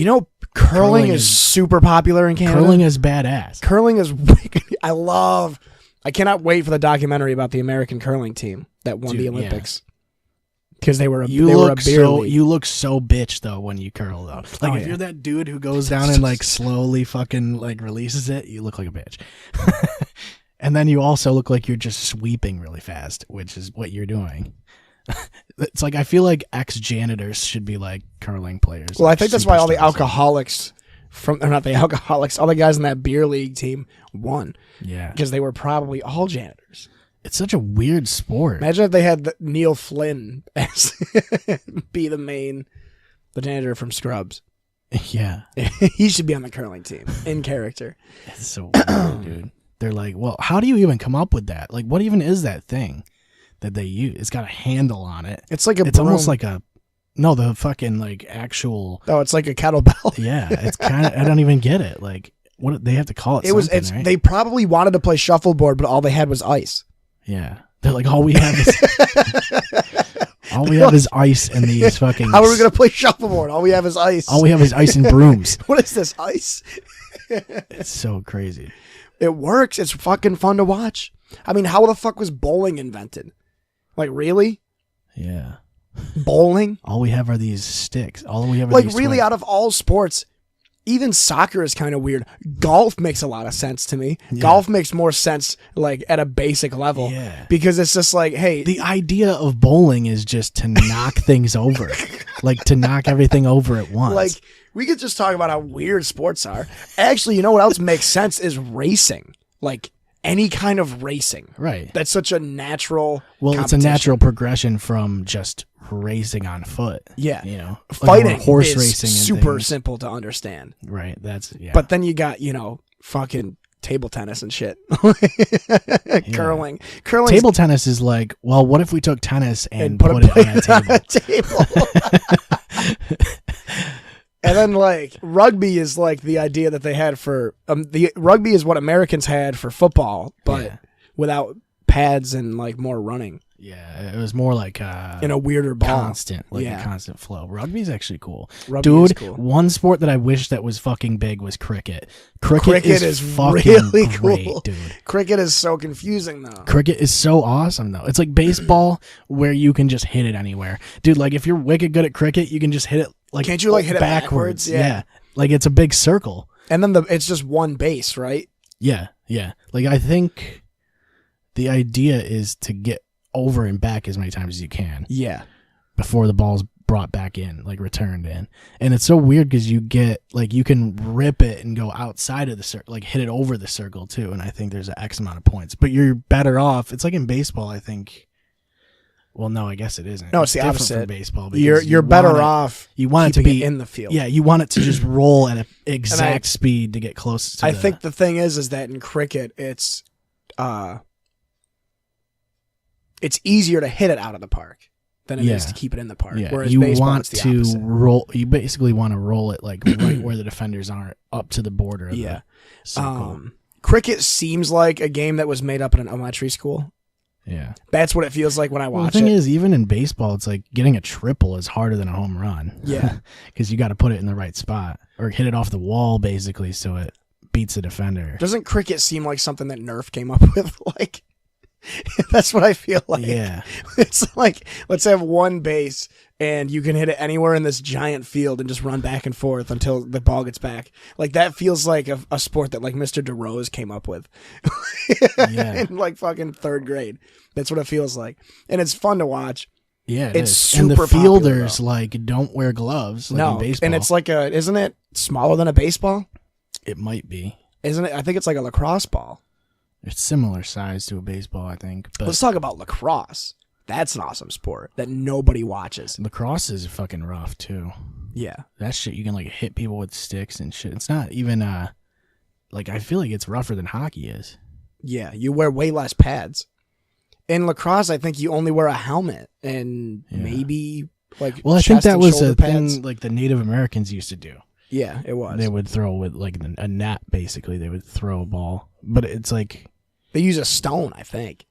You know, curling is super popular in Canada. Curling is badass. Curling is I cannot wait for the documentary about the American curling team that won the Olympics. Because they were a beer league. You look so bitch though when you curl though. Like if you're that dude who goes down and like slowly fucking like releases it, you look like a bitch. And then you also look like you're just sweeping really fast, which is what you're doing. It's like I feel like ex-janitors should be like curling players. Well, like I think that's why all the alcoholics not the alcoholics, all the guys in that beer league team won. Yeah. Because they were probably all janitors. It's such a weird sport. Imagine if they had Neil Flynn as be the janitor from Scrubs. Yeah. He should be on the curling team in character. It's so weird, dude. They're like, well, how do you even come up with that? Like, what even is that thing that they use? It's got a handle on it. It's like it's almost like the fucking like actual. Oh, it's like a kettlebell. Yeah, it's kind of. I don't even get it. Like, what they have to call it? Right? They probably wanted to play shuffleboard, but all they had was ice. Yeah, they're like, all we have is ice and these fucking. How are we gonna play shuffleboard? All we have is ice. All we have is ice and brooms. What is this ice? It's so crazy. It works. It's fucking fun to watch. I mean, how the fuck was bowling invented? Like, really? Yeah. Bowling? All we have are these sticks. All we have are like these really twins. Out of all sports, even soccer is kind of weird. Golf makes a lot of sense to me. Yeah. Golf makes more sense like at a basic level. Yeah. Because it's just like, hey, the idea of bowling is just to knock things over. Like to knock everything over at once. Like we could just talk about how weird sports are. Actually, you know what else makes sense is racing. Like any kind of racing. Right. That's such a natural it's a natural progression from just racing on foot. Yeah. You know, fighting like horse is racing and super things. simple to understand. Right. That's But then you got, fucking table tennis and shit. Curling. Table tennis is like, well, what if we took tennis and put it on a table? And then like rugby is like the idea that they had for the rugby is what Americans had for football, but without pads and like more running. Yeah, it was more like in a weirder ball. Constant, a constant flow. Rugby's actually cool. Rugby Dude, is cool. One sport that I wish that was fucking big was cricket. Cricket is fucking really great, cool. Dude. Cricket is so confusing though. Cricket is so awesome though. It's like baseball where you can just hit it anywhere. Dude, like if you're wicked good at cricket, you can just hit it like can't you like hit it backwards? Yeah. Like it's a big circle. And then it's just one base, right? Yeah, yeah. Like I think the idea is to get over and back as many times as you can. Yeah. Before the ball's brought back in, like returned in. And it's so weird because you get, like, you can rip it and go outside of the circle, like hit it over the circle too. And I think there's an X amount of points. But you're better off. It's like in baseball, I think. Well, no, I guess it isn't. No, it's the opposite. From baseball. You're better off. You want it to be in the field. Yeah, you want it to just roll at an exact speed to get close to I think the thing is that in cricket, it's easier to hit it out of the park than it is to keep it in the park. Yeah. Whereas you baseball, want it's the to opposite. roll. You basically want to roll it like right where the defenders aren't, up to the border. Of the circle. Cricket seems like a game that was made up in an elementary school. Yeah, that's what it feels like when I watch it. The thing is, even in baseball, it's like getting a triple is harder than a home run. Yeah, because you got to put it in the right spot or hit it off the wall, basically, so it beats the defender. Doesn't cricket seem like something that Nerf came up with? Like, that's what I feel like. Yeah, it's like, let's have one base and you can hit it anywhere in this giant field and just run back and forth until the ball gets back. Like, that feels like a sport that like Mr. DeRose came up with in like fucking third grade. That's what it feels like. And it's fun to watch. Yeah, it's super and the fielders popular, like don't wear gloves like in baseball. And it's like isn't it smaller than a baseball? It might be. Isn't it? I think it's like a lacrosse ball. It's similar size to a baseball, I think. But let's talk about lacrosse. That's an awesome sport that nobody watches. Lacrosse is fucking rough too. Yeah. That shit, you can like hit people with sticks and shit. It's not even like, I feel like it's rougher than hockey is. Yeah, you wear way less pads. In lacrosse, I think you only wear a helmet and maybe like I think that was a pads. thing like the Native Americans used to do. Yeah, it was. They would throw with like a net, basically. They would throw a ball. But it's like... They use a stone, I think.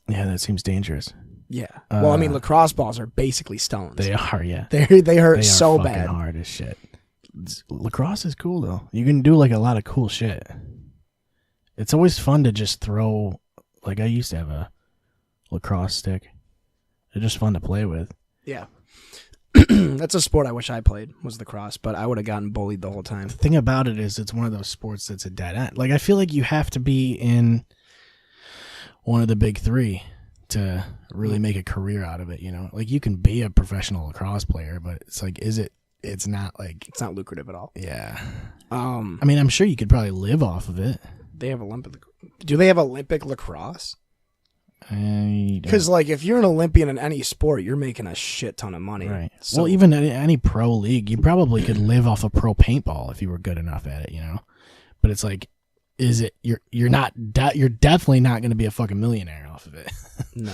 Yeah, that seems dangerous. Yeah. Well, I mean, lacrosse balls are basically stones. They are, yeah. They hurt so bad. Hard as shit. Lacrosse is cool though. You can do like a lot of cool shit. It's always fun to just throw. Like I used to have a lacrosse stick. They're just fun to play with. Yeah. That's a sport I wish I played, was lacrosse, but I would have gotten bullied the whole time. The thing about it is it's one of those sports that's a dead end. Like I feel like you have to be in one of the big three to really make a career out of it, you know? Like you can be a professional lacrosse player, but it's like, it's not like, It's not lucrative at all. yeah. I I mean, I'm sure you could probably live off of it. They have Do they have Olympic lacrosse? I Because like if you're an Olympian in any sport, you're making a shit ton of money. Right. So, Well, even any pro league, you probably could live off of pro paintball if you were good enough at it, you know? But it's like, you're definitely not going to be a fucking millionaire off of it. no.